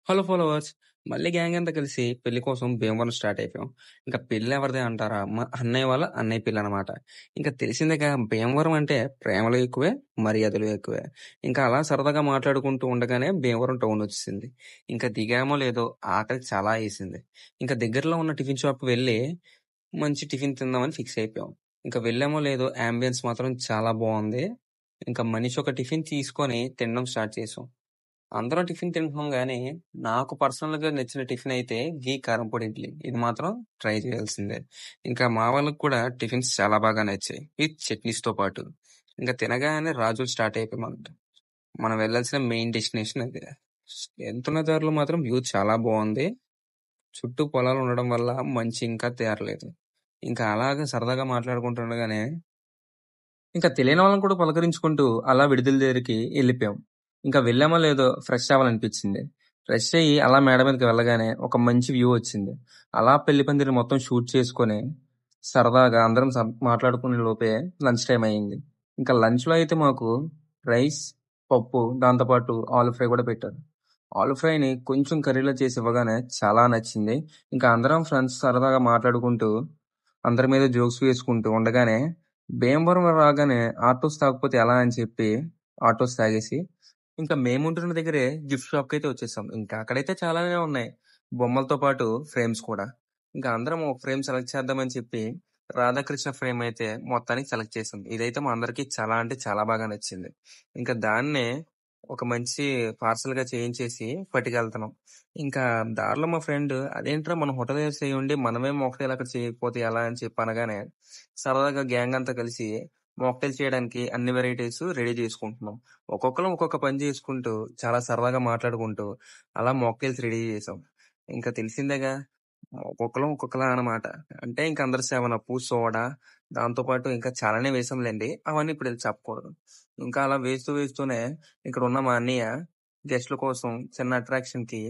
Hello followers! మళ్ళీ gang అంతా కలిసి పెళ్లి కోసం భీమవరం స్టార్ట్ అయిపోయాం. ఇంకా పెళ్లి ఎవరిది అంటారా? మా అన్నయ్య వాళ్ళ అన్నయ్య పెళ్లనమాట. ఇంకా తెలిసిందేగా భీమవరం అంటే ప్రేమలు ఎక్కువే, మర్యాదలు ఎక్కువే. ఇంకా అలా సరదాగా మాట్లాడుకుంటూ ఉండగానే భీమవరం టౌన్ వచ్చేసింది. ఇంకా దిగామో లేదో ఆకలి చాలా ఏసింది. ఇంకా దగ్గరలో ఉన్న టిఫిన్ షాప్‌కి వెళ్ళి మంచి టిఫిన్ తిందామని ఫిక్స్ అయిపోయాం. ఇంకా వెళ్ళామో లేదో యాంబియన్స్ మాత్రం చాలా బావుంది. ఇంకా మనిషి ఒక టిఫిన్ తీసుకొని తినడం స్టార్ట్ చేసాం. అందరం టిఫిన్ తింటున్నాం గానీ, నాకు పర్సనల్‌గా నచ్చిన టిఫినయితే ఘీ కారం పొడి ఇడ్లీ. ఇది మాత్రం ట్రై చేయాల్సిందే. ఇంకా మా వాళ్ళకి కూడా టిఫిన్స్ చాలా బాగా నచ్చాయి. విత్ చట్నీస్‌తో పాటు. ఇంక తినగానే రాజులు స్టార్ట్ అయిపోయామన్నమాట. మనం వెళ్ళాల్సిన మెయిన్ డెస్టినేషన్ అదే. వెళ్తున్న దారిలో మాత్రం వ్యూ చాలా బావుంది. చుట్టూ పొలాలు ఉండడం వల్ల మంచు ఇంకా తేరలేదు. ఇంకా అలాగే సరదాగా మాట్లాడుకుంటుండగానే ఇంకా తెలియని వాళ్ళని కూడా పలకరించుకుంటూ అలా విడుదల దగ్గరికి ఎళ్ళిపోయాం. ఇంకా వెళ్ళామో లేదో ఫ్రెష్ అవ్వాలనిపించింది. ఫ్రెష్ అయ్యి అలా మేడ మీదకి వెళ్ళగానే ఒక మంచి వ్యూ వచ్చింది. అలా పెళ్లి పందిరి మొత్తం షూట్ చేసుకొని సరదాగా అందరం మాట్లాడుకునే లోపే లంచ్ టైమ్ అయింది. ఇంకా లంచ్‌లో అయితే మాకు రైస్, పప్పు దాంతో పాటు ఆలు ఫ్రై కూడా పెట్టారు. ఆలు ఫ్రైని కొంచెం కర్రీలో చేసి ఇవ్వగానే చాలా నచ్చింది. ఇంకా అందరం ఫ్రెండ్స్ సరదాగా మాట్లాడుకుంటూ అందరి మీద జోక్స్ వేసుకుంటూ ఉండగానే భీమవరం రాగానే ఆటోస్ తాగకపోతే ఎలా అని చెప్పి ఆటోస్ తాగేసి, ఇంకా మేముంటున్న దగ్గరే గిఫ్ట్ షాప్‌కైతే వచ్చేసాం. ఇంకా అక్కడైతే చాలానే ఉన్నాయి. బొమ్మలతో పాటు ఫ్రేమ్స్ కూడా. ఇంకా అందరం ఒక ఫ్రేమ్ సెలెక్ట్ చేద్దామని చెప్పి రాధాకృష్ణ ఫ్రేమ్ అయితే మొత్తానికి సెలెక్ట్ చేసాం. ఇదైతే మా అందరికి చాలా అంటే చాలా బాగా నచ్చింది. ఇంకా దాన్నే ఒక మంచి పార్సెల్‌గా చేయించేసి పట్టుకెళ్తున్నాం. ఇంకా దారిలో మా ఫ్రెండ్ "అదేంట్రా మన హోటల్ చేయుండి మనమే మాక్టైల్ అక్కడ చేయకపోతే ఎలా" అని చెప్పి అనగానే సరదాగా గ్యాంగ్ అంతా కలిసి మాక్టైల్ చేయడానికి అన్ని వెరైటీస్ రెడీ చేసుకుంటున్నాం. ఒక్కొక్కళ్ళం ఒక్కొక్క పని చేసుకుంటూ చాలా సరదాగా మాట్లాడుకుంటూ అలా మాక్టైల్స్ రెడీ చేసాం. ఇంకా తెలిసిందేగా ఒక్కొక్కళ్ళం ఒక్కొక్కలా అన్నమాట. అంటే ఇంక అందరూ 7 అప్, సోడా దాంతో పాటు ఇంకా చాలానే వేసాంలెండి. అవన్నీ ఇప్పుడు చెప్పకూడదు. ఇంకా అలా వేస్తూనే ఇక్కడున్న మా అన్నయ్య గెస్ట్‌ల కోసం చిన్న అట్రాక్షన్‌కి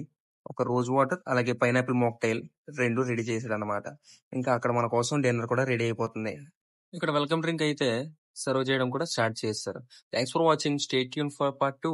ఒక రోజ్ వాటర్, అలాగే పైనాపిల్ మాక్టైల్ 2 రెడీ చేసాడన్నమాట. ఇంకా అక్కడ మన కోసం డిన్నర్ కూడా రెడీ అయిపోతుంది. ఇక్కడ వెల్కమ్ డ్రింక్ అయితే సర్వ్ చేయడం కూడా స్టార్ట్ చేసేసారు. Thanks for watching. Stay tune for part 2.